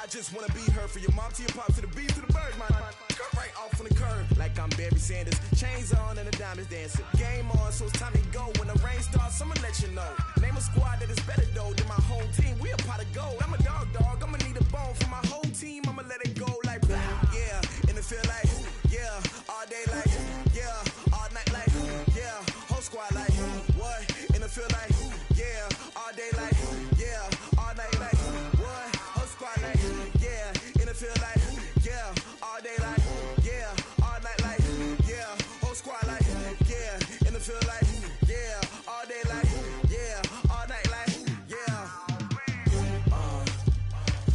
I just wanna be her, for your mom to your pop to the beat to the bird, man. Cut right off on the curb, like I'm Barry Sanders. Chains on and the diamonds dancing. Game on, so it's time to go. When the rain starts, I'ma let you know. Name a squad that is better though than my whole team. We a pot of gold. I'm a dog. I'ma need a bone for my whole team. I'ma let it go like yeah, and it feel like yeah, all day like yeah, all night like yeah, whole squad like what? And it feel like yeah, all day like yeah, all night like what? Whole squad like yeah, and it feel like yeah, all day like yeah, all night like yeah, whole squad like yeah, and it feel like yeah, all day like yeah, all night like yeah.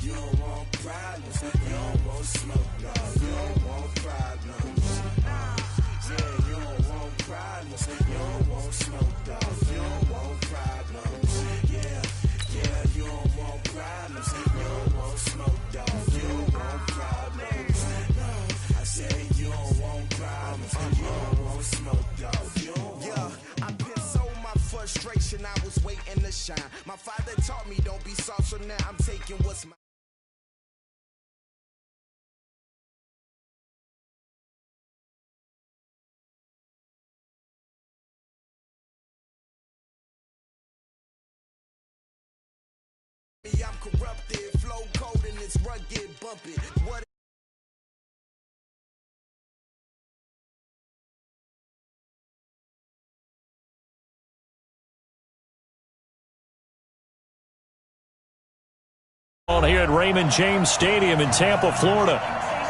You don't want problems, you don't want smoke, no, you don't want problems. Yeah, you don't want problems, you don't want smoke, dog, you don't want problems. Yeah, you don't want problems, you don't want smoke, dog, you don't want problems. No, I said you don't want problems, you don't want smoke, dog, you don't want. Yeah, I pissed so my frustration, I was waiting to shine. My father taught me don't be soft, so now I'm taking what's mine. I'm corrupted, flow cold and it's rugged, bumpy. What? Here at Raymond James Stadium in Tampa, Florida.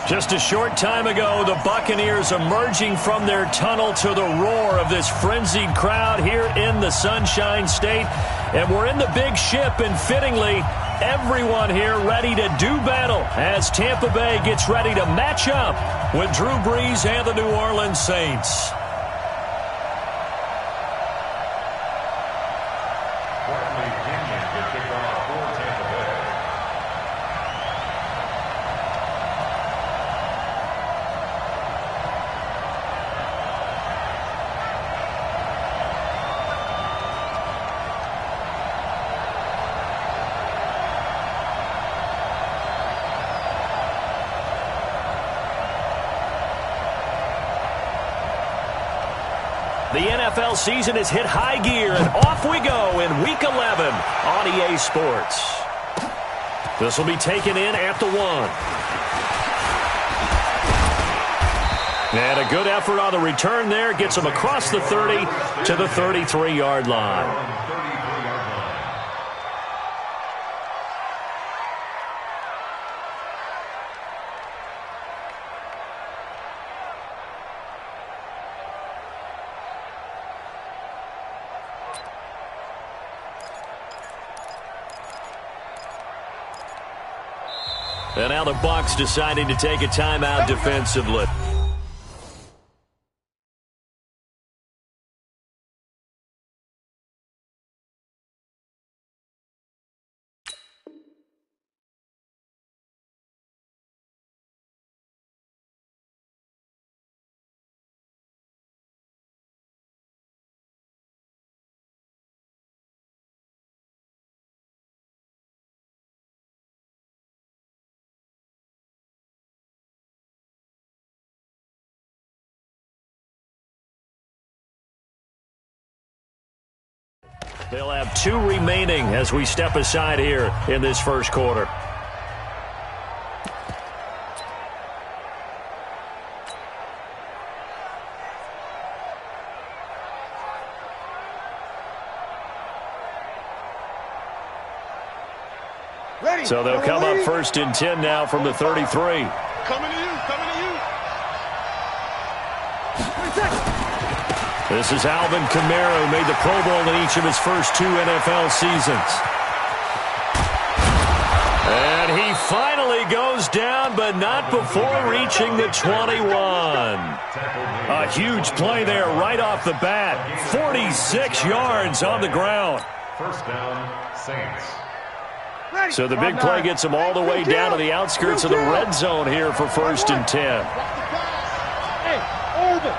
Just a short time ago, the Buccaneers emerging from their tunnel to the roar of this frenzied crowd here in the Sunshine State. And we're in the big ship, and fittingly, everyone here ready to do battle as Tampa Bay gets ready to match up with Drew Brees and the New Orleans Saints. The NFL season has hit high gear, and off we go in Week 11 on EA Sports. This will be taken in at the 1. And a good effort on the return there. Gets him across the 30 to the 33-yard line. And now the Bucs deciding to take a timeout defensively. They'll have 2 remaining as we step aside here in this first quarter. Ready. So they'll come up 1st and 10 now from the 33. Coming to you, coming to you. This is Alvin Kamara, who made the Pro Bowl in each of his first 2 NFL seasons. And he finally goes down, but not before reaching the 21. A huge play there right off the bat. 46 yards on the ground. First down, Saints. So the big play gets him all the way down to the outskirts of the red zone here for 1st and 10. Hey, over.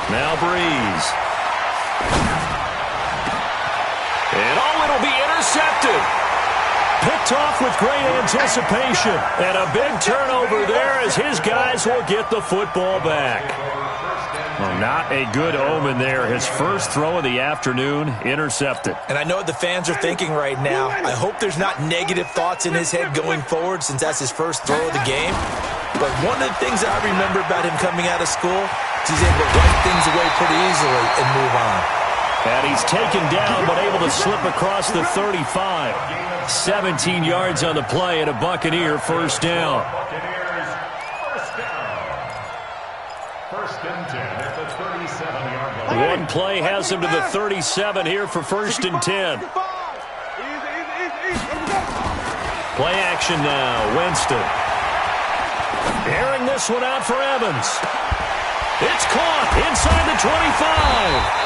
Now Brees. And it'll be intercepted. Picked off with great anticipation. And a big turnover there as his guys will get the football back. Well, not a good omen there. His first throw of the afternoon intercepted. And I know what the fans are thinking right now. I hope there's not negative thoughts in his head going forward since that's his first throw of the game. But one of the things that I remember about him coming out of school is he's able to wipe things away pretty easily and move on. And he's taken down but able to slip across the 35. 17 yards on the play and a Buccaneer first down. First and 10 at the 37-yard line. One play has him to the 37 here for first and 10. Play action now. Winston. Airing this one out for Evans. It's caught inside the 25.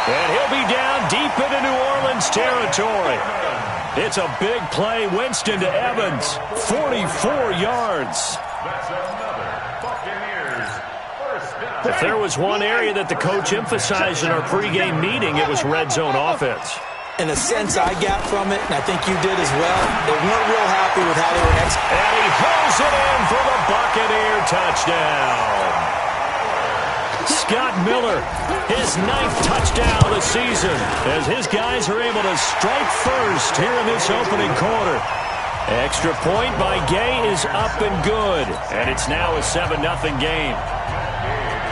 And he'll be down deep into New Orleans territory. It's a big play. Winston to Evans. 44 yards. That's another Buccaneers first down. If there was one area that the coach emphasized in our pregame meeting, it was red zone offense. And the sense I got from it, and I think you did as well, they weren't real happy with how they were executing. And he hauls it in for the Buccaneer touchdown. Scott Miller, his 9th touchdown of the season, as his guys are able to strike first here in this opening quarter. Extra point by Gay is up and good, and it's now a 7-0 game.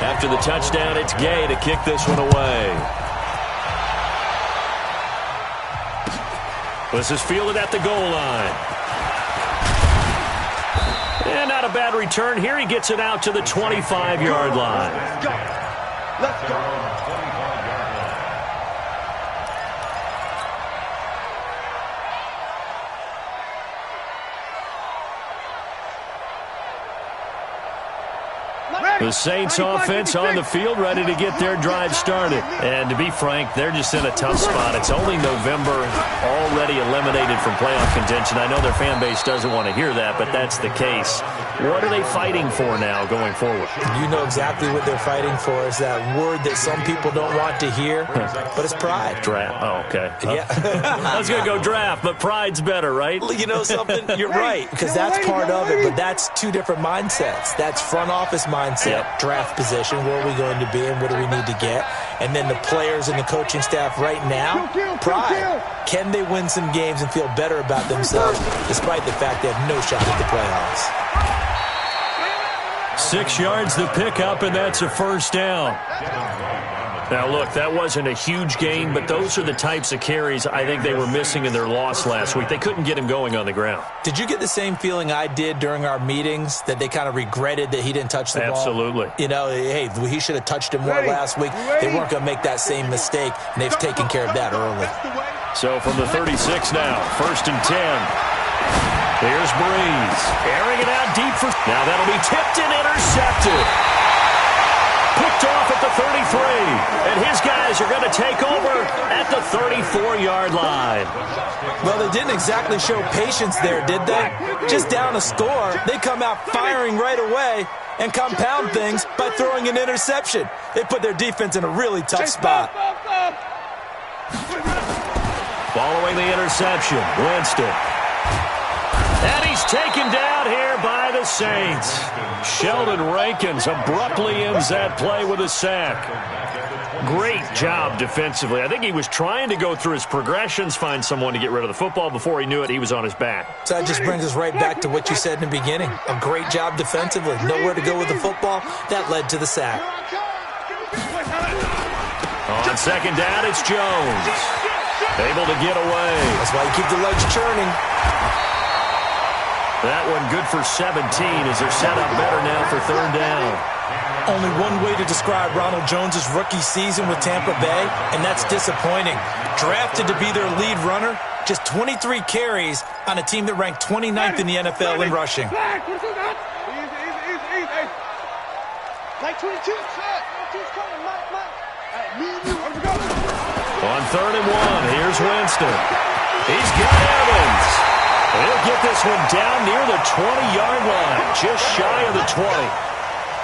After the touchdown, it's Gay to kick this one away. This is fielded at the goal line. And not a bad return here. He gets it out to the 25-yard line. Let's go. Let's go. The Saints offense on the field, ready to get their drive started. And to be frank, they're just in a tough spot. It's only November, already eliminated from playoff contention. I know their fan base doesn't want to hear that, but that's the case. What are they fighting for now going forward? You know exactly what they're fighting for. Is that word that some people don't want to hear, but it's pride. Draft. Oh, okay. Yeah. I was going to go draft, but pride's better, right? You know something? You're right, because that's part of it, but that's two different mindsets. That's front office mindset, draft position, where are we going to be and what do we need to get? And then the players and the coaching staff right now, pride. Can they win some games and feel better about themselves despite the fact they have no shot at the playoffs? 6 yards the pickup, and that's a first down. Now, look, that wasn't a huge gain, but those are the types of carries I think they were missing in their loss last week. They couldn't get him going on the ground. Did you get the same feeling I did during our meetings, that they kind of regretted that he didn't touch the ball? Absolutely. You know, hey, he should have touched him more last week. They weren't going to make that same mistake, and they've taken care of that early. So from the 36 now, first and 10. Here's Breeze. Airing it out deep for... Now that'll be tipped and intercepted. Picked off at the 33. And his guys are going to take over at the 34-yard line. Well, they didn't exactly show patience there, did they? Just down a score, they come out firing right away and compound things by throwing an interception. They put their defense in a really tough spot. Following the interception, Winston. And he's taken down here by the Saints. Sheldon Rankins abruptly ends that play with a sack. Great job defensively. I think he was trying to go through his progressions, find someone to get rid of the football. Before he knew it, he was on his back. So that just brings us right back to what you said in the beginning. A great job defensively. Nowhere to go with the football. That led to the sack. On second down, it's Jones. Able to get away. That's why you keep the legs churning. That one good for 17 as they're set up better now for third down. Only one way to describe Ronald Jones' rookie season with Tampa Bay, and that's disappointing. Drafted to be their lead runner, just 23 carries on a team that ranked 29th in the NFL in rushing. Like 22. On third and one, here's Winston. He's got Evans. He'll get this one down near the 20-yard line, just shy of the 20.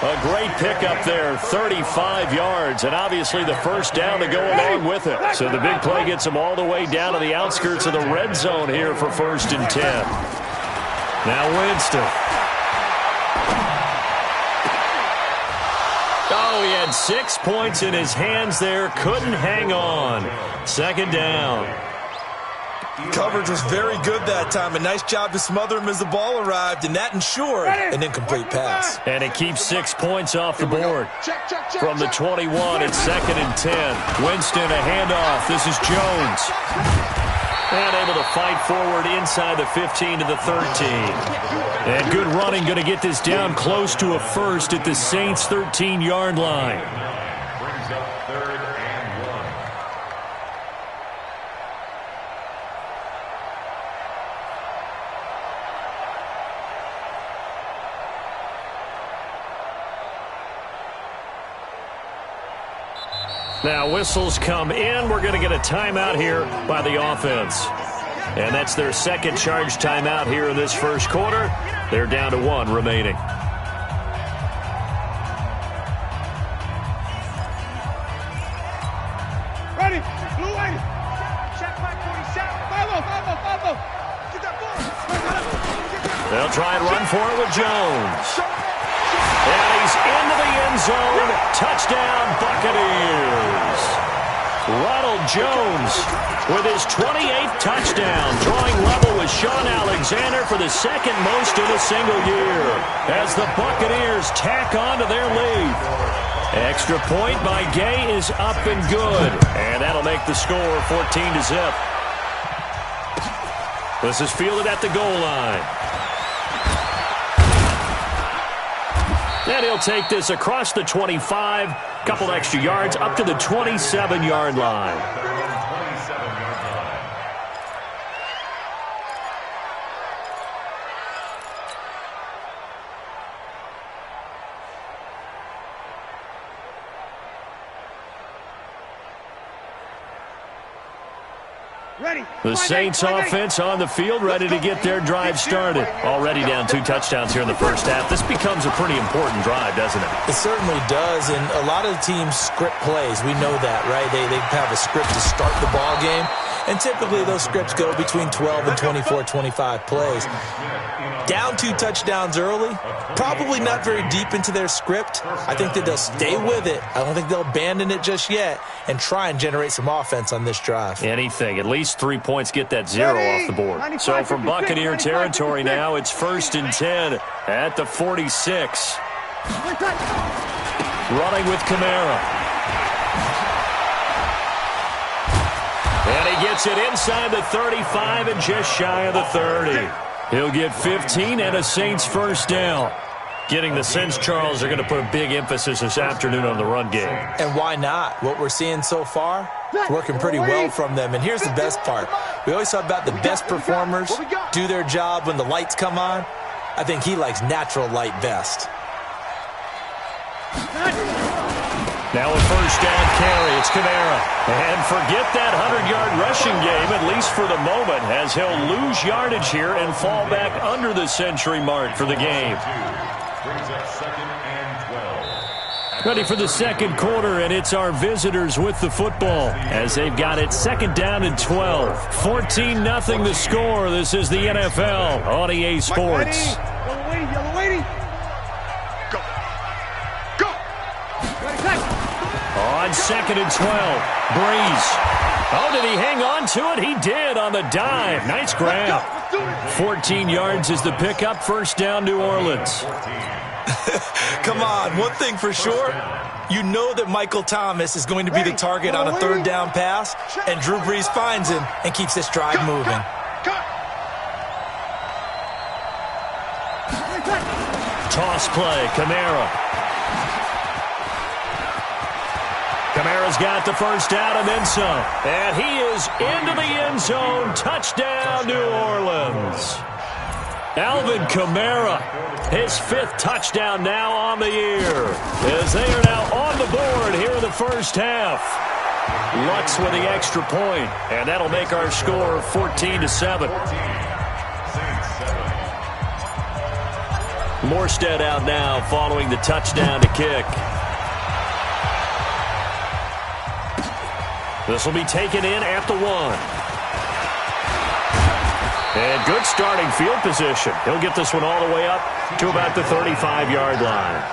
A great pickup there, 35 yards, and obviously the first down to go along with it. So the big play gets them all the way down to the outskirts of the red zone here for 1st and 10. Now Winston. Oh, he had 6 points in his hands there. Couldn't hang on. 2nd down. Coverage was very good that time. A nice job to smother him as the ball arrived, and that ensured an incomplete pass. And it keeps 6 points off the board. From the 21, it's 2nd and 10. Winston, a handoff. This is Jones. And able to fight forward inside the 15 to the 13. And good running, going to get this down close to a first at the Saints' 13-yard line. Brings up 3rd and 1. Now whistles come in. We're going to get a timeout here by the offense. And that's their 2nd charge timeout here in this 1st quarter. They're down to 1 remaining. Ready. Blue lady. Check back 47. Follow. Get that ball. They'll try and run for it with Jones. And he's into the end zone. Touchdown, Buccaneers. Ronald Jones with his 28th touchdown, drawing level with Sean Alexander for the 2nd most in a single year as the Buccaneers tack on to their lead. Extra point by Gay is up and good, and that'll make the score 14-0. This is fielded at the goal line. And he'll take this across the 25, couple extra yards, up to the 27-yard line. The Saints offense on the field, ready to get their drive started. Already down 2 touchdowns here in the first half. This becomes a pretty important drive, doesn't it? It certainly does, and a lot of the teams script plays. We know that, right? They have a script to start the ball game, and typically those scripts go between 12 and 24, 25 plays. Down 2 touchdowns early, probably not very deep into their script. I think that they'll stay with it. I don't think they'll abandon it just yet and try and generate some offense on this drive. Anything. At least 3 points get that 0 off the board. So from Buccaneer territory now, it's 1st and 10 at the 46. Running with Kamara. And he gets it inside the 35 and just shy of the 30. He'll get 15 and a Saints first down. Getting the sense, Charles, are going to put a big emphasis this afternoon on the run game. And why not? What we're seeing so far, it's working pretty well from them. And here's the best part. We always talk about the best performers do their job when the lights come on. I think he likes natural light best. Now a first down carry. It's Kamara. And forget that 100-yard rushing game, at least for the moment, as he'll lose yardage here and fall back under the century mark for the game. Brings up 2nd and 12. Ready for the 2nd quarter, and it's our visitors with the football as they've got it 2nd down and 12. 14-0 the score. This is the NFL on EA Sports. Yellow lady. Go. On 2nd and 12, Breeze. Oh, did he hang on to it? He did on the dive. Nice grab. 14 yards is the pickup. First down, New Orleans. Come on, one thing for sure. You know that Michael Thomas is going to be the target on a 3rd down pass, and Drew Brees finds him and keeps this drive moving. Toss play, Kamara. Kamara's got the first down and then some. And he is into the end zone. Touchdown, New Orleans. Alvin Kamara, his 5th touchdown now on the year, as they are now on the board here in the first half. Lutz with the extra point, and that'll make our score 14-7. Morstead out now following the touchdown to kick. This will be taken in at the 1. And good starting field position. He'll get this one all the way up to about the 35-yard line.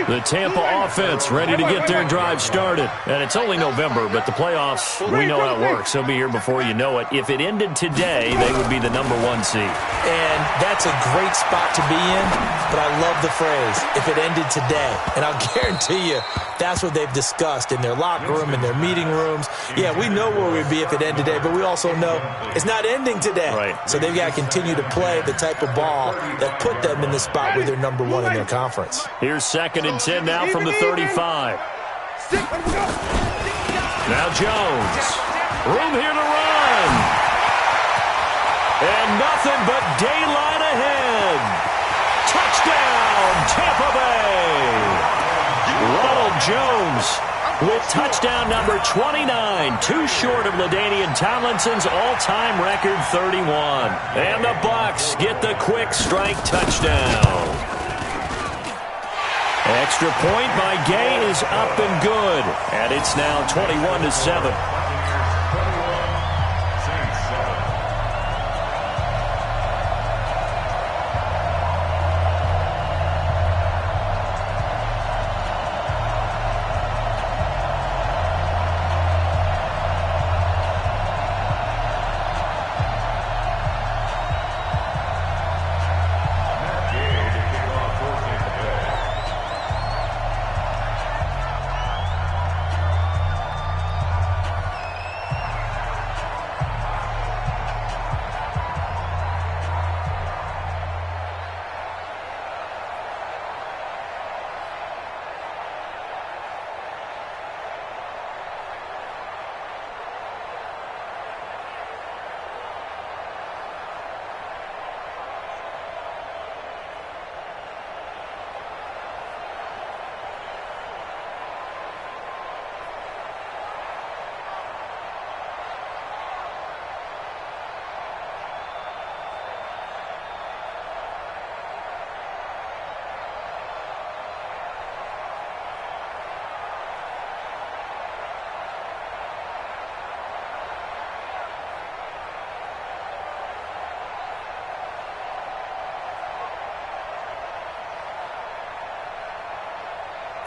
The Tampa offense ready to get their drive started. And it's only November, but the playoffs, we know how it works. They'll be here before you know it. If it ended today, they would be the number 1 seed. And that's a great spot to be in, but I love the phrase, if it ended today. And I'll guarantee you, that's what they've discussed in their locker room, in their meeting rooms. Yeah, we know where we'd be if it ended today, but we also know it's not ending today. Right. So they've got to continue to play the type of ball that put them in the spot where they're number 1 in their conference. Here's 2nd and 10 now from the 35. Now Jones. Room here to run. And nothing but daylight ahead. Touchdown, Tampa Bay. Ronald Jones with touchdown number 29, too short of LaDainian Tomlinson's all-time record 31. And the Bucs get the quick strike touchdown. Extra point by Gay is up and good, and it's now 21-7.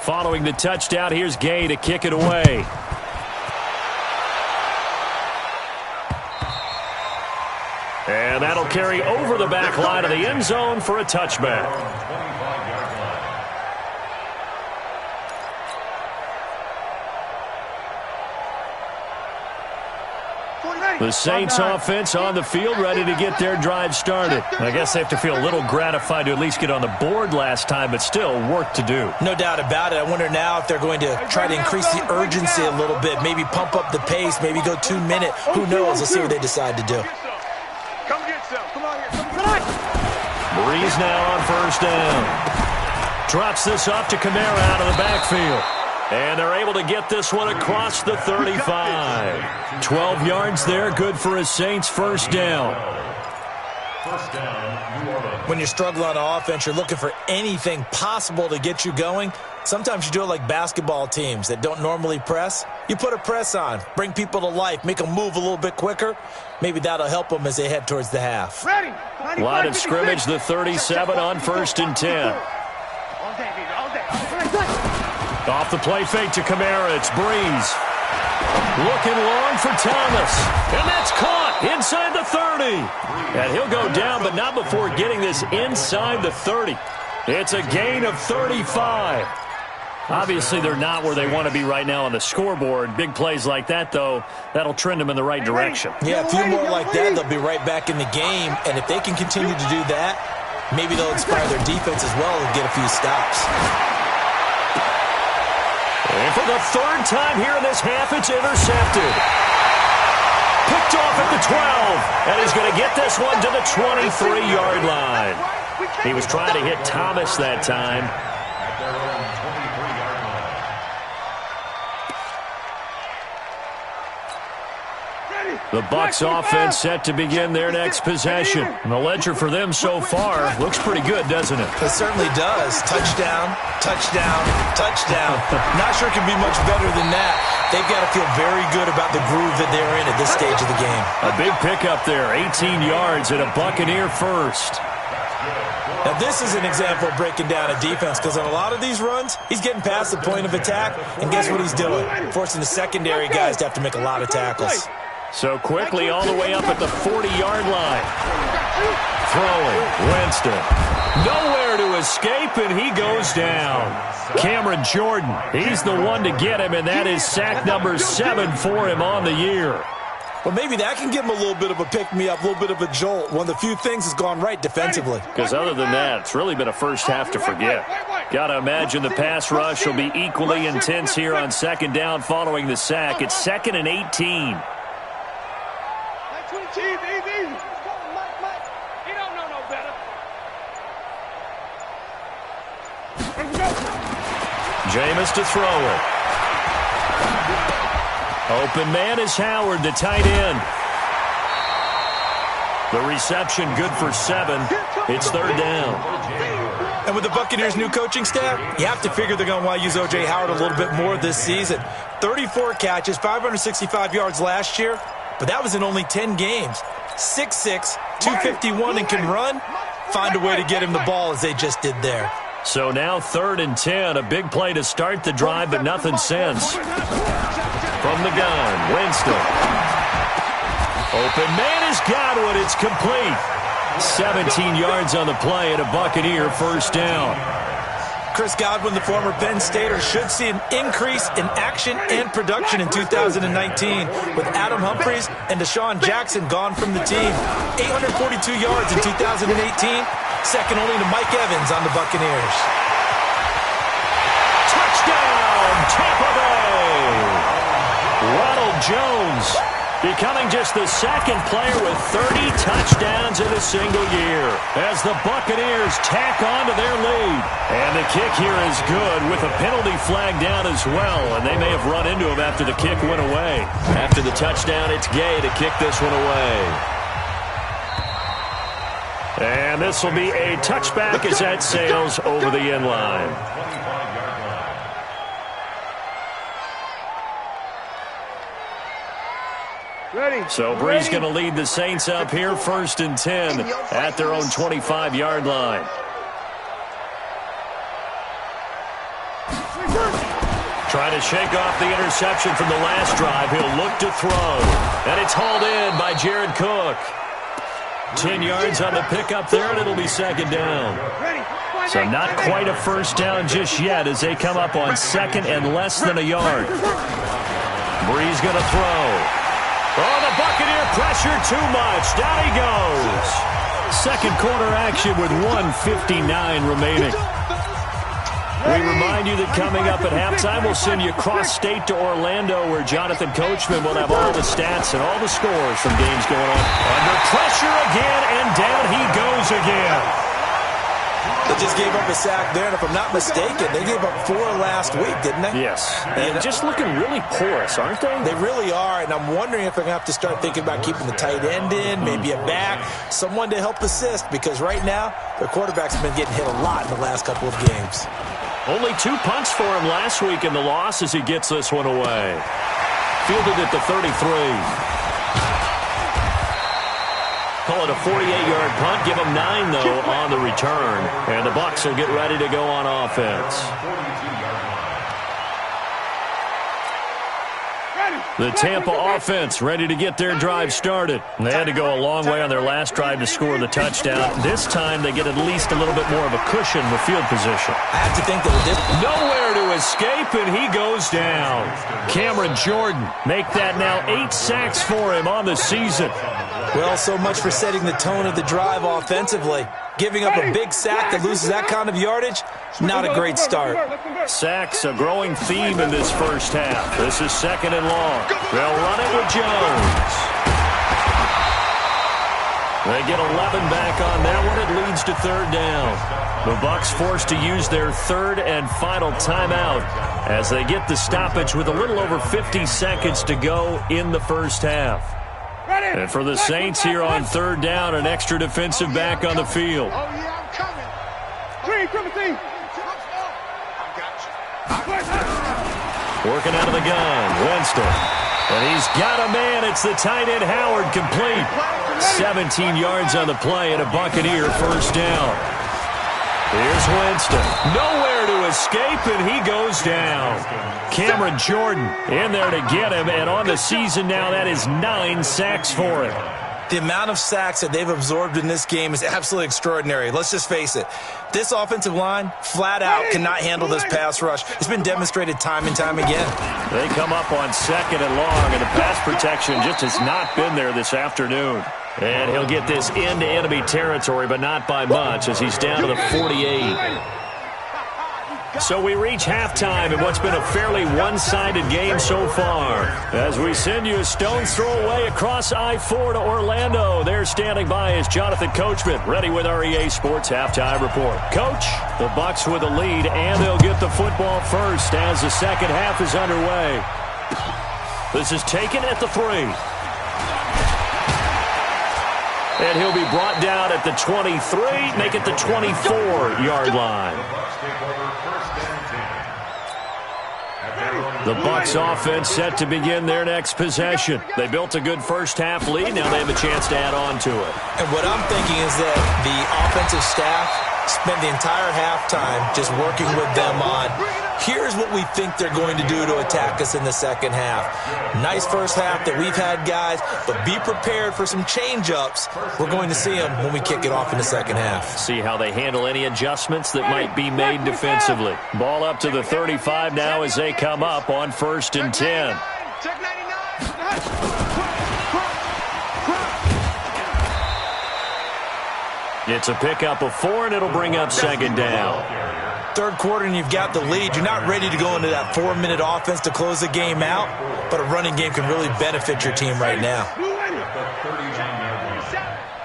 Following the touchdown, here's Gay to kick it away. And that'll carry over the back line of the end zone for a touchback. The Saints offense on the field ready to get their drive started. I guess they have to feel a little gratified to at least get on the board last time, but still work to do. No doubt about it. I wonder now if they're going to try to increase the urgency a little bit, maybe pump up the pace, maybe go 2 minute. Who knows? Let's see what they decide to do. Come get some. Come on here. Come on. Breeze now on first down. Drops this off to Kamara out of the backfield. And they're able to get this one across the 35. 12 yards there, good for a Saints first down. When you're struggling on offense, you're looking for anything possible to get you going. Sometimes you do it like basketball teams that don't normally press. You put a press on, bring people to life, make them move a little bit quicker. Maybe that'll help them as they head towards the half. Ready. Line of scrimmage, the 37 on first and 10. All day, baby. All day. Off the play fake to Kamara, it's Breeze. Looking long for Thomas. And that's caught inside the 30. And he'll go down, but not before getting this inside the 30. It's a gain of 35. Obviously, they're not where they want to be right now on the scoreboard. Big plays like that, though, that'll trend them in the right direction. Yeah, a few more like that, they'll be right back in the game. And if they can continue to do that, maybe they'll inspire their defense as well and get a few stops. And for the third time here in this half, it's intercepted. Picked off at the 12. And he's going to get this one to the 23-yard line. He was trying to hit Thomas that time. The Bucs offense set to begin their next possession. And the ledger for them so far looks pretty good, doesn't it? It certainly does. Touchdown, touchdown, touchdown. Not sure it can be much better than that. They've got to feel very good about the groove that they're in at this stage of the game. A big pickup there, 18 yards and a Buccaneer first. Now, this is an example of breaking down a defense because on a lot of these runs, he's getting past the point of attack, and guess what he's doing? Forcing the secondary guys to have to make a lot of tackles. So quickly all the way up at the 40-yard line. Throwing, Winston. Nowhere to escape, and he goes down. Cameron Jordan, he's the one to get him, and that is sack number 7 for him on the year. Well, maybe that can give him a little bit of a pick-me-up, a little bit of a jolt. One of the few things has gone right defensively. Because other than that, it's really been a first half to forget. Got to imagine the pass rush will be equally intense here on second down following the sack. It's 2nd and 18. Jameis to throw it. Open man is Howard, the tight end. The reception good for 7. It's 3rd down. And with the Buccaneers' new coaching staff, you have to figure they're going to want to use O.J. Howard a little bit more this season. 34 catches, 565 yards last year, but that was in only 10 games. 6'6", 251, and can run. Find a way to get him the ball as they just did there. So now 3rd and 10, a big play to start the drive, but nothing since. From the gun, Winston. Open man is Godwin. It's complete. 17 yards on the play and a Buccaneer first down. Chris Godwin, the former Penn Stater, should see an increase in action and production in 2019 with Adam Humphries and Deshaun Jackson gone from the team. 842 yards in 2018, second only to Mike Evans on the Buccaneers. Touchdown, Tampa Bay! Ronald Jones becoming just the second player with 30 touchdowns in a single year as the Buccaneers tack on to their lead. And the kick here is good with a penalty flag down as well, and they may have run into him after the kick went away. After the touchdown, it's Gay to kick this one away. And this will be a touchback as that sails over the end line. So Brees going to lead the Saints up here 1st and 10 at their own 25-yard line. Trying to shake off the interception from the last drive. He'll look to throw. And it's hauled in by Jared Cook. 10 yards on the pickup there, and it'll be 2nd down. So not quite a first down just yet as they come up on 2nd and less than a yard. Brees going to throw. Oh, the Buccaneer pressure too much. Down he goes. Second quarter action with 1:59 remaining. We remind you that coming up at halftime, we'll send you cross-state to Orlando where Jonathan Coachman will have all the stats and all the scores from games going on. Under pressure again, and down he goes again. They just gave up a sack there, and if I'm not mistaken, they gave up 4 last week, didn't they? Yes, and just looking really porous, aren't they? They really are, and I'm wondering if they're going to have to start thinking about keeping the tight end in, maybe a back, someone to help assist, because right now, their quarterback's been getting hit a lot in the last couple of games. Only 2 punts for him last week in the loss as he gets this one away. Fielded at the 33. Call it a 48-yard punt. Give them 9, though, on the return. And the Bucs will get ready to go on offense. The Tampa offense ready to get their drive started. They had to go a long way on their last drive to score the touchdown. This time they get at least a little bit more of a cushion with field position. I have to think that with this... Nowhere to escape, and he goes down. Cameron Jordan make that now 8 sacks for him on the season. Well, so much for setting the tone of the drive offensively. Giving up a big sack that loses that kind of yardage, not a great start. Sacks, a growing theme in this first half. This is 2nd and long. They'll run it with Jones. They get 11 back on that one. It leads to 3rd down. The Bucs forced to use their 3rd and final timeout as they get the stoppage with a little over 50 seconds to go in the first half. And for the Saints here on third down, an extra defensive back on the field. Oh, yeah, I'm coming. Green, Timothy. Working out of the gun, Winston. And he's got a man. It's the tight end, Howard, complete. 17 yards on the play and a Buccaneer first down. Here's Winston. Nowhere to escape, and he goes down. Cameron Jordan in there to get him, and on the season now, that is 9 sacks for him. The amount of sacks that they've absorbed in this game is absolutely extraordinary. Let's just face it. This offensive line, flat out, cannot handle this pass rush. It's been demonstrated time and time again. They come up on second and long, and the pass protection just has not been there this afternoon. And he'll get this into enemy territory, but not by much, as he's down to the 48. So we reach halftime in what's been a fairly one-sided game so far. As we send you a stone's throw away across I-4 to Orlando. There standing by is Jonathan Coachman, ready with our EA Sports Halftime Report. Coach, the Bucs with the lead, and they'll get the football first as the second half is underway. This is taken at the 3. And he'll be brought down at the 23, make it the 24-yard line. The Bucs offense set to begin their next possession. They built a good first-half lead. Now they have a chance to add on to it. And what I'm thinking is that the offensive staff spent the entire halftime just working with them on, here's what we think they're going to do to attack us in the second half. Nice first half that we've had, guys, but be prepared for some change-ups. We're going to see them when we kick it off in the second half. See how they handle any adjustments that might be made defensively. Ball up to the 35 now as they come up on 1st and 10. Check 99. It's a pickup of 4, and it'll bring up second down. Third quarter and you've got the lead. You're not ready to go into that 4-minute offense to close the game out, but a running game can really benefit your team right now.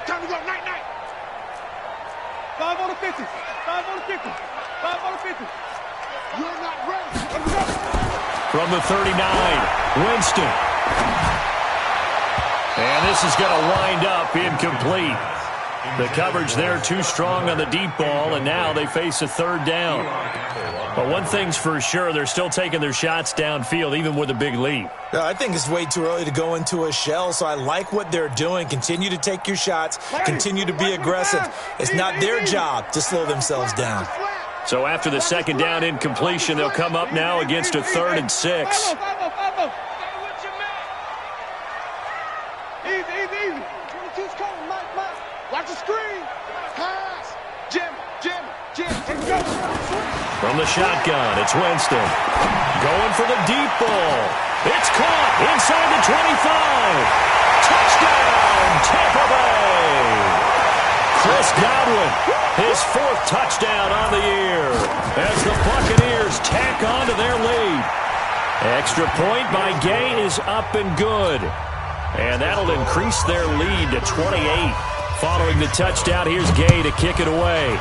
Time to go, night. 5 on the 50. 5 on the 50. 5 on the 50. You're not ready. From the 39, Winston. And this is going to wind up incomplete. The coverage there too strong on the deep ball, and now they face a third down. But one thing's for sure, they're still taking their shots downfield, even with a big lead. I think it's way too early to go into a shell, so I like what they're doing. Continue to take your shots. Continue to be aggressive. It's not their job to slow themselves down. So after the second down incompletion, they'll come up now against a 3rd and 6. Easy. 22's coming, Mike. Watch the screen. Pass. Jim. From the shotgun, it's Winston. Going for the deep ball. It's caught inside the 25. Touchdown, Tampa Bay. Chris Godwin, his 4th touchdown on the year as the Buccaneers tack on to their lead. Extra point by Gay is up and good. And that'll increase their lead to 28. Following the touchdown, here's Gay to kick it away.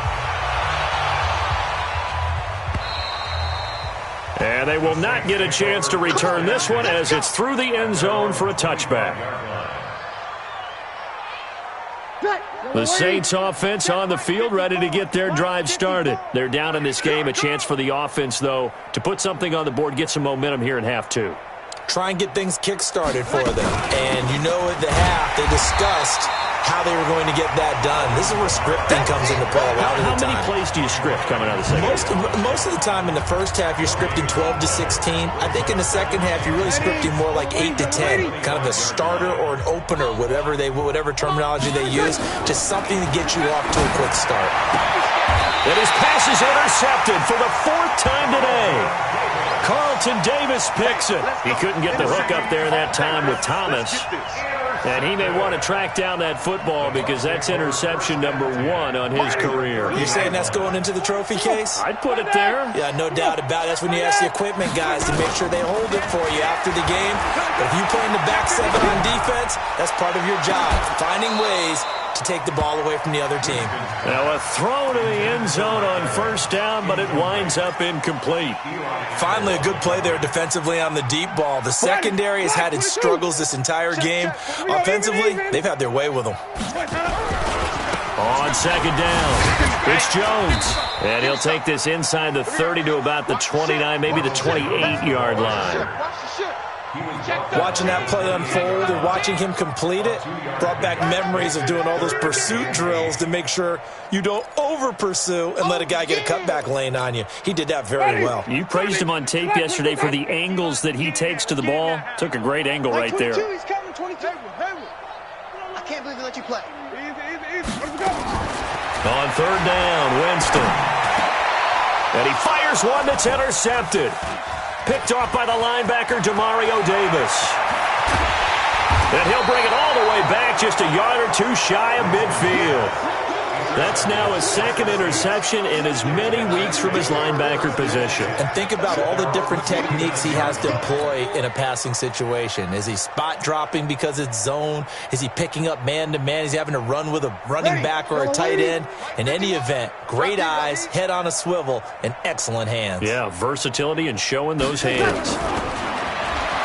And they will not get a chance to return this one as it's through the end zone for a touchback. The Saints offense on the field, ready to get their drive started. They're down in this game. A chance for the offense, though, to put something on the board, get some momentum here in half 2. Try and get things kick-started for them. And you know at the half, they discussed how they were going to get that done. This is where scripting comes into play a lot of the time. How many plays do you script coming out of the second half? Most of the time in the first half, you're scripting 12 to 16. I think in the second half, you're really scripting more like 8 to 10. Kind of a starter or an opener, whatever terminology they use. Just something to get you off to a quick start. And his pass is intercepted for the 4th time today. Carlton Davis picks it. He couldn't get the hook up there that time with Thomas. And he may want to track down that football because that's interception number 1 on his career. You're saying that's going into the trophy case? I'd put it there. Yeah, no doubt about it. That's when you ask the equipment guys to make sure they hold it for you after the game. But if you play in the back 7 on defense, that's part of your job, finding ways to take the ball away from the other team. Now a throw to the end zone on first down, but it winds up incomplete. Finally, a good play there defensively on the deep ball. The secondary has had its struggles this entire game. Offensively, they've had their way with them. On second down, it's Jones. And he'll take this inside the 30 to about the 29, maybe the 28-yard line. Watching that play unfold and watching him complete it brought back memories of doing all those pursuit drills to make sure you don't over-pursue and let a guy get a cutback lane on you. He did that very well. You praised him on tape yesterday for the angles that he takes to the ball. Took a great angle right there. He's coming, 22. I can't believe they let you play. On third down, Winston. And he fires one that's intercepted. Picked off by the linebacker, Demario Davis. And he'll bring it all the way back, just a yard or two shy of midfield. That's now his second interception in as many weeks from his linebacker position. And think about all the different techniques he has to employ in a passing situation. Is he spot dropping because it's zone? Is he picking up man-to-man? Is he having to run with a running back or a tight end? In any event, great eyes, head on a swivel, and excellent hands. Yeah, versatility and showing those hands.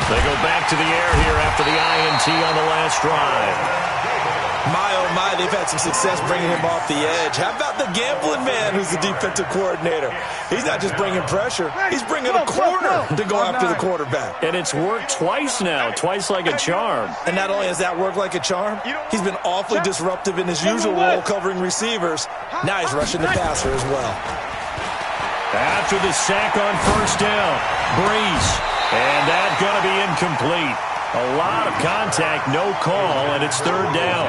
They go back to the air here after the INT on the last drive. My, oh my, they've had some success bringing him off the edge. How about the gambling man who's the defensive coordinator? He's not just bringing pressure. He's bringing a corner to go after the quarterback. And it's worked twice now, twice like a charm. And not only has that worked like a charm, he's been awfully disruptive in his usual role covering receivers. Now he's rushing the passer as well. After the sack on first down, Breeze. And that's going to be incomplete. A lot of contact, no call, and it's third down.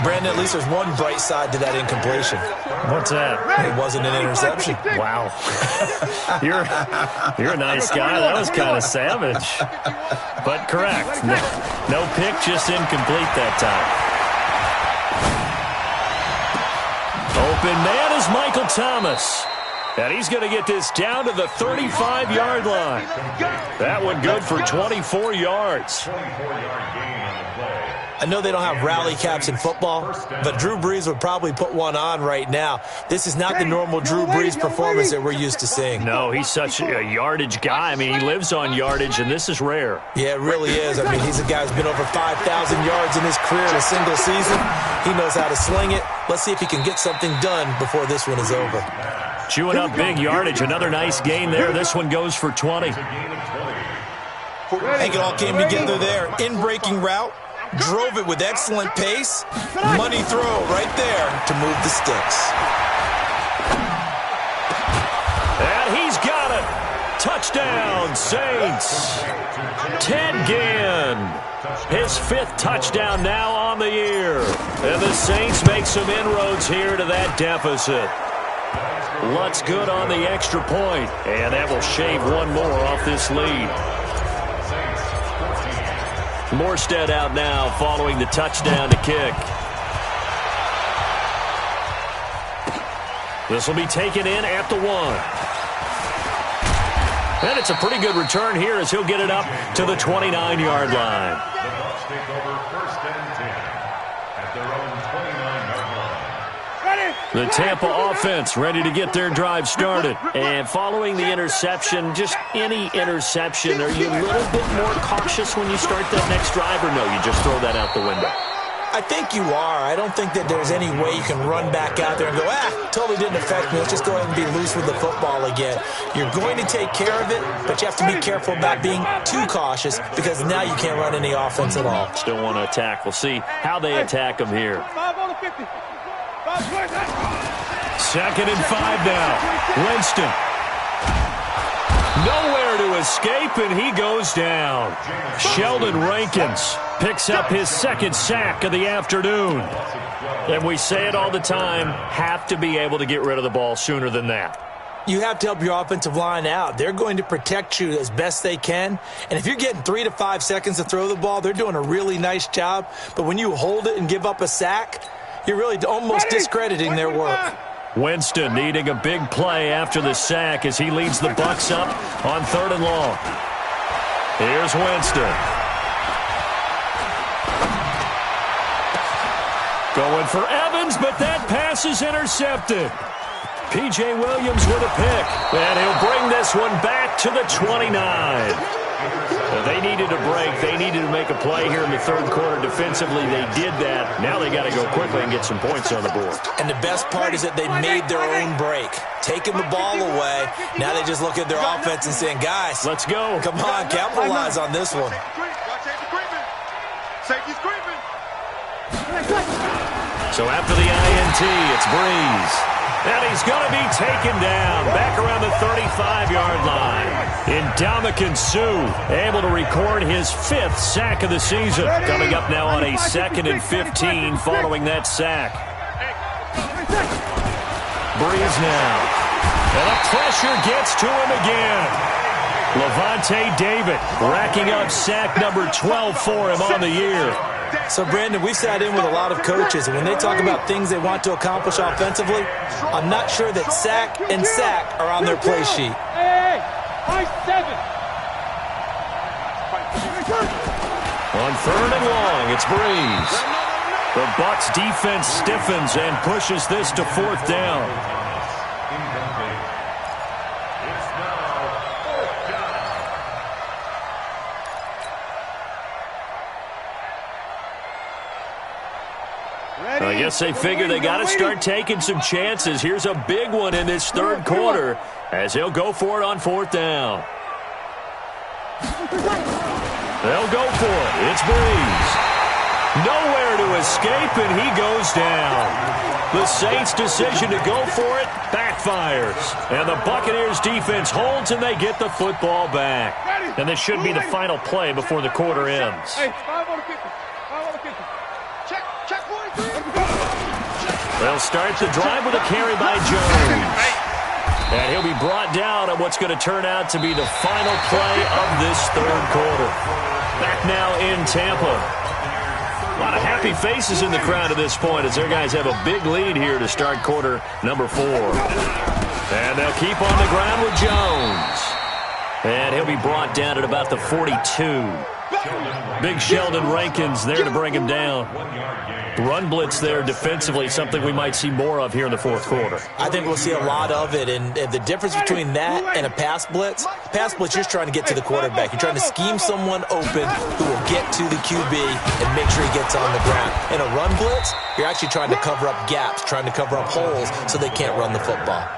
Brandon, at least there's one bright side to that incompletion. What's that? It wasn't an interception. Wow. You're a nice guy. That was kind of savage. But correct. No pick, just incomplete that time. Open man is Michael Thomas. And he's going to get this down to the 35-yard line. That one good for 24 yards. I know they don't have rally caps in football, but Drew Brees would probably put one on right now. This is not the normal Drew Brees performance that we're used to seeing. No, he's such a yardage guy. I mean, he lives on yardage, and this is rare. Yeah, it really is. I mean, he's a guy who's been over 5,000 yards in his career in a single season. He knows how to sling it. Let's see if he can get something done before this one is over. Chewing up big yardage. Another nice gain there. This one goes for 20. I think it all came together there. In-breaking route. Drove it with excellent pace. Money throw right there to move the sticks. And he's got it. Touchdown, Saints. Ted Ginn. His fifth touchdown now on the year. And the Saints make some inroads here to that deficit. Lutz good on the extra point. And that will shave one more off this lead. Morstead out now following the touchdown to kick. This will be taken in at the 1. And it's a pretty good return here as he'll get it up to the 29-yard line. The Tampa offense ready to get their drive started. And following the interception, just any interception, are you a little bit more cautious when you start that next drive, or no, you just throw that out the window? I think you are. I don't think that there's any way you can run back out there and go, totally didn't affect me. Let's just go ahead and be loose with the football again. You're going to take care of it, but you have to be careful about being too cautious because now you can't run any offense at all. Still want to attack. We'll see how they attack them here. 2nd and 5 now. Winston. Nowhere to escape, and he goes down. Sheldon Rankins picks up his second sack of the afternoon. And we say it all the time, have to be able to get rid of the ball sooner than that. You have to help your offensive line out. They're going to protect you as best they can. And if you're getting 3 to 5 seconds to throw the ball, they're doing a really nice job. But when you hold it and give up a sack, you're really almost discrediting their work. Winston needing a big play after the sack as he leads the Bucs up on 3rd and long. Here's Winston. Going for Evans, but that pass is intercepted. P.J. Williams with a pick, and he'll bring this one back to the 29. They needed a break. They needed to make a play here in the third quarter defensively. They did that. Now they got to go quickly and get some points on the board. And the best part is that they made their own break, taking the ball away. Now they just look at their offense and saying, guys, let's go. Come on, capitalize on this one. So after the INT, it's Breeze. And he's going to be taken down back around the 35-yard line. Ndamukong Suh able to record his 5th sack of the season. Coming up now on a 2nd and 15 following that sack. Breeze now. And the pressure gets to him again. Levante David racking up sack number 12 for him on the year. So, Brandon, we've sat in with a lot of coaches, and when they talk about things they want to accomplish offensively, I'm not sure that sack and sack are on their play sheet. On 3rd and long, it's Breeze. The Bucs defense stiffens and pushes this to 4th down. I guess they figure they got to start taking some chances. Here's a big one in this third quarter as he'll go for it on 4th down. They'll go for it. It's Breeze. Nowhere to escape, and he goes down. The Saints' decision to go for it backfires. And the Buccaneers' defense holds, and they get the football back. And this should be the final play before the quarter ends. They'll start the drive with a carry by Jones. And he'll be brought down on what's going to turn out to be the final play of this third quarter. Back now in Tampa. A lot of happy faces in the crowd at this point as their guys have a big lead here to start quarter number 4. And they'll keep on the ground with Jones. And he'll be brought down at about the 42. Big Sheldon Rankins there to bring him down. Run blitz there defensively, something we might see more of here in the fourth quarter. I think we'll see a lot of it, and the difference between that and a pass blitz, you're just trying to get to the quarterback. You're trying to scheme someone open who will get to the QB and make sure he gets on the ground. In a run blitz, you're actually trying to cover up gaps, trying to cover up holes so they can't run the football.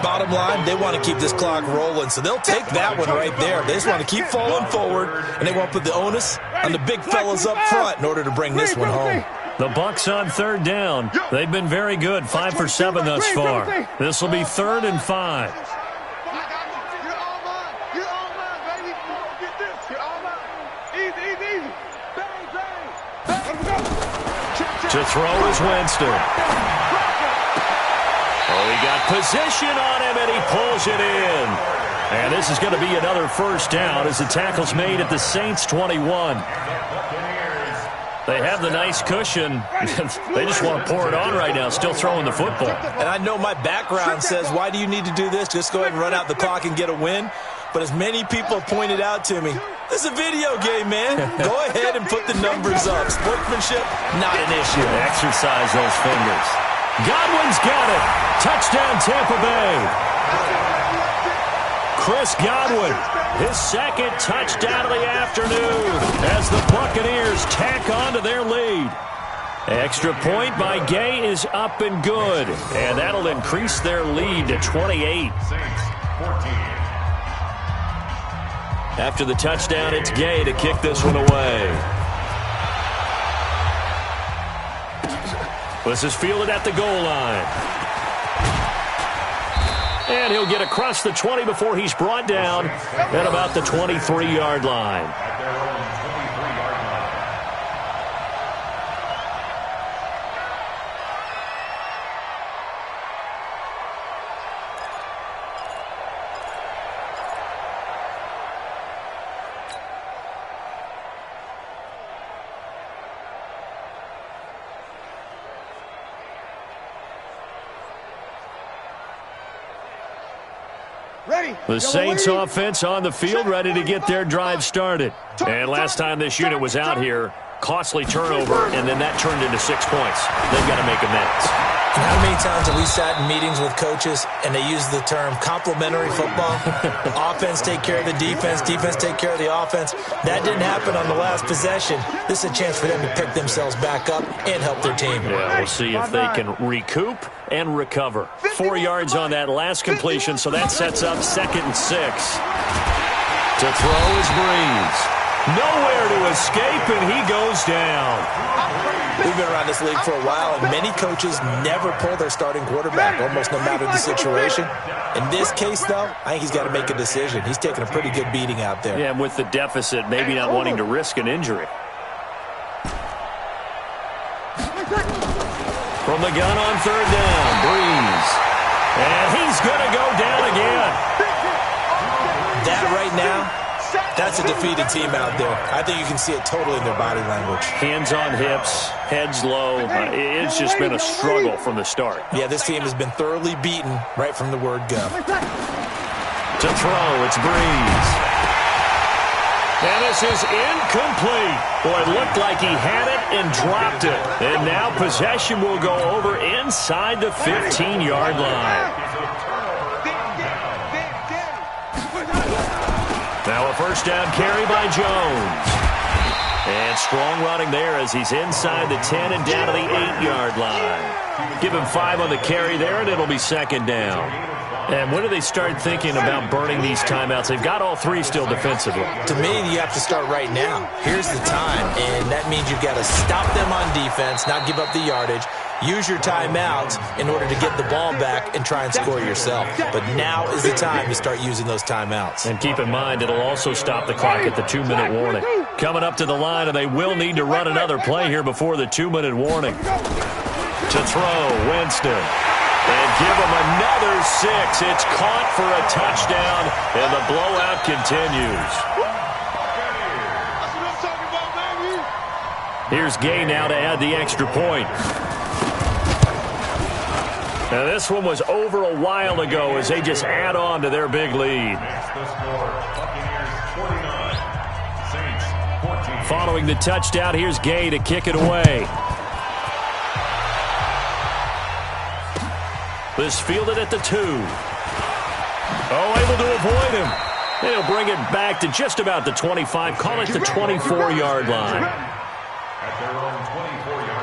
Bottom line, they want to keep this clock rolling, so they'll take that one right there. They just want to keep falling forward, and they want to put the onus on the big fellas up front in order to bring this one home. The Bucs on 3rd down. They've been very good, 5 for 7 thus far. This will be 3rd and 5. To throw is Winston. Oh, he got position on him, and he pulls it in. And this is going to be another first down as the tackle's made at the Saints' 21. They have the nice cushion. They just want to pour it on right now, still throwing the football. And I know my background says, why do you need to do this? Just go ahead and run out the clock and get a win. But as many people have pointed out to me, this is a video game, man. Go ahead and put the numbers up. Sportsmanship, not an issue. Exercise those fingers. Godwin's got it. Touchdown, Tampa Bay. Chris Godwin, his 2nd touchdown of the afternoon as the Buccaneers tack on to their lead. Extra point by Gay is up and good, and that'll increase their lead to 28. After the touchdown, it's Gay to kick this one away. This is fielded at the goal line. And he'll get across the 20 before he's brought down at about the 23-yard line. The Saints offense on the field, ready to get their drive started. And last time this unit was out here, costly turnover, and then that turned into 6 points. They've got to make amends. And how many times have we sat in meetings with coaches and they use the term complementary football? Offense take care of the defense, defense take care of the offense. That didn't happen on the last possession. This is a chance for them to pick themselves back up and help their team. Yeah, we'll see if they can recoup and recover. 4 yards on that last completion, so that sets up 2nd and 6. To throw is Breeze. Nowhere to escape, and he goes down. We've been around this league for a while, and many coaches never pull their starting quarterback, almost no matter the situation. In this case, though, I think he's got to make a decision. He's taking a pretty good beating out there. Yeah, and with the deficit, maybe not wanting to risk an injury. From the gun on 3rd down, Breeze. And he's going to go down again. That right now, that's a defeated team out there. I think you can see it totally in their body language. Hands on hips, heads low. It's just been a struggle from the start. Yeah, this team has been thoroughly beaten right from the word go. To throw, it's Breeze. And this is incomplete. Boy, it looked like he had it and dropped it. And now possession will go over inside the 15-yard line. Now a 1st down carry by Jones. And strong running there as he's inside the 10 and down to the 8-yard line. Give him 5 on the carry there, and it'll be 2nd down. And when do they start thinking about burning these timeouts? They've got all 3 still defensively. To me, you have to start right now. Here's the time, and that means you've got to stop them on defense, not give up the yardage. Use your timeouts in order to get the ball back and try and score yourself. But now is the time to start using those timeouts. And keep in mind, it'll also stop the clock at the 2-minute warning. Coming up to the line, and they will need to run another play here before the 2-minute warning. To throw, Winston. And give him another 6. It's caught for a touchdown, and the blowout continues. Here's Gay now to add the extra point. Now this one was over a while ago as they just add on to their big lead. Following the touchdown, here's Gay to kick it away. This fielded at the 2. Oh, able to avoid him. And he'll bring it back to just about the 25. Call it the 24-yard line. At their own 24-yard line.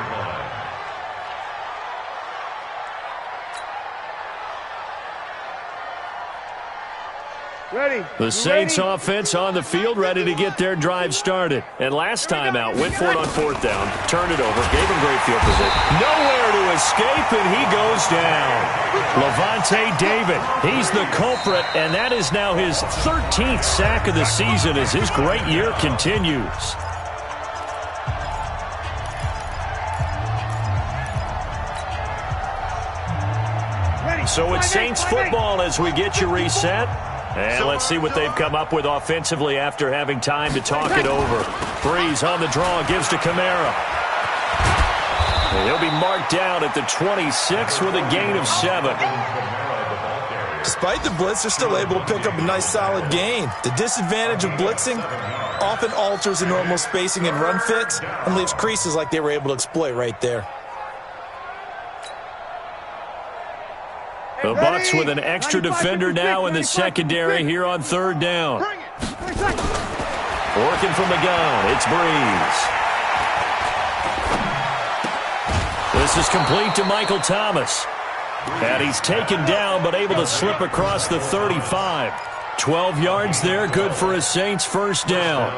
Ready. The Saints offense on the field, ready to get their drive started. And last time out, went for it on 4th down, turned it over, gave him great field position. Nowhere to escape, and he goes down. Levante David, he's the culprit, and that is now his 13th sack of the season as his great year continues. So it's Saints football as we get you reset. And let's see what they've come up with offensively after having time to talk it over. Breeze on the draw, gives to Kamara. And he'll be marked down at the 26 with a gain of 7. Despite the blitz, they're still able to pick up a nice solid gain. The disadvantage of blitzing often alters the normal spacing and run fits and leaves creases like they were able to exploit right there. The Bucs with an extra defender now in the secondary here on 3rd down. Working from the gun, it's Breeze. This is complete to Michael Thomas. And he's taken down but able to slip across the 35. 12 yards there, good for a Saints 1st down.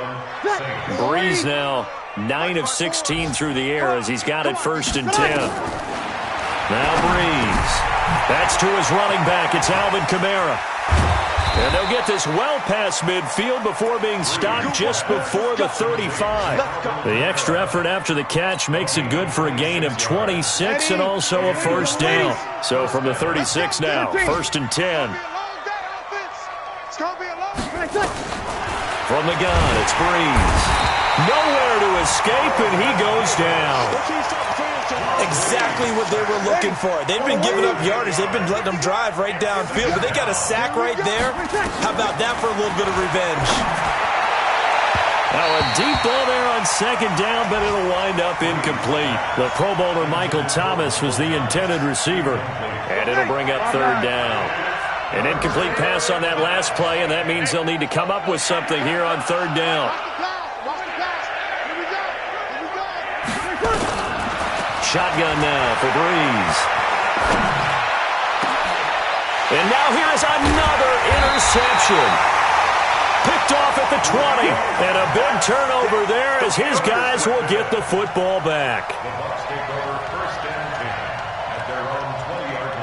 Breeze now 9 of 16 through the air as he's got it 1st and 10. Now Breeze. That's to his running back. It's Alvin Kamara. And they'll get this well past midfield before being stopped just before the 35. The extra effort after the catch makes it good for a gain of 26 and also a 1st down. So from the 36 now, 1st and 10. From the gun, it's Breeze. Nowhere to escape, and he goes down. Exactly what they were looking for. They've been giving up yardage. They've been letting them drive right downfield, but they got a sack right there. How about that for a little bit of revenge? Now a deep ball there on second down, but it'll wind up incomplete. The Pro Bowler Michael Thomas was the intended receiver, and it'll bring up third down. An incomplete pass on that last play, and that means they'll need to come up with something here on third down. Shotgun now for Breeze. And now here is another interception. Picked off at the 20. And a big turnover there as his guys will get the football back. The Bucs take over first and 10 at their own 20-yard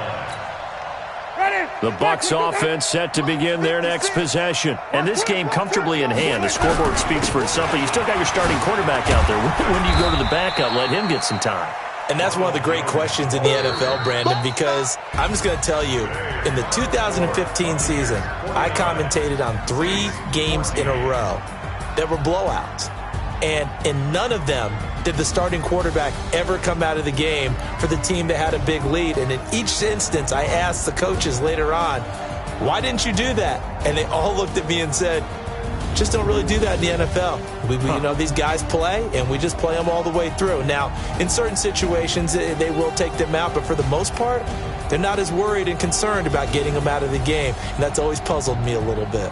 line. The Bucs offense set to begin their next possession. And this game comfortably in hand. The scoreboard speaks for itself, but you still got your starting quarterback out there. When do you go to the backup, let him get some time? And that's one of the great questions in the NFL, Brandon, because I'm just going to tell you, in the 2015 season, I commentated on 3 games in a row that were blowouts. And in none of them did the starting quarterback ever come out of the game for the team that had a big lead. And in each instance, I asked the coaches later on, why didn't you do that? And they all looked at me and said, just don't really do that in the NFL. You know, these guys play, and we just play them all the way through. Now, in certain situations, they will take them out, but for the most part, they're not as worried and concerned about getting them out of the game, and that's always puzzled me a little bit.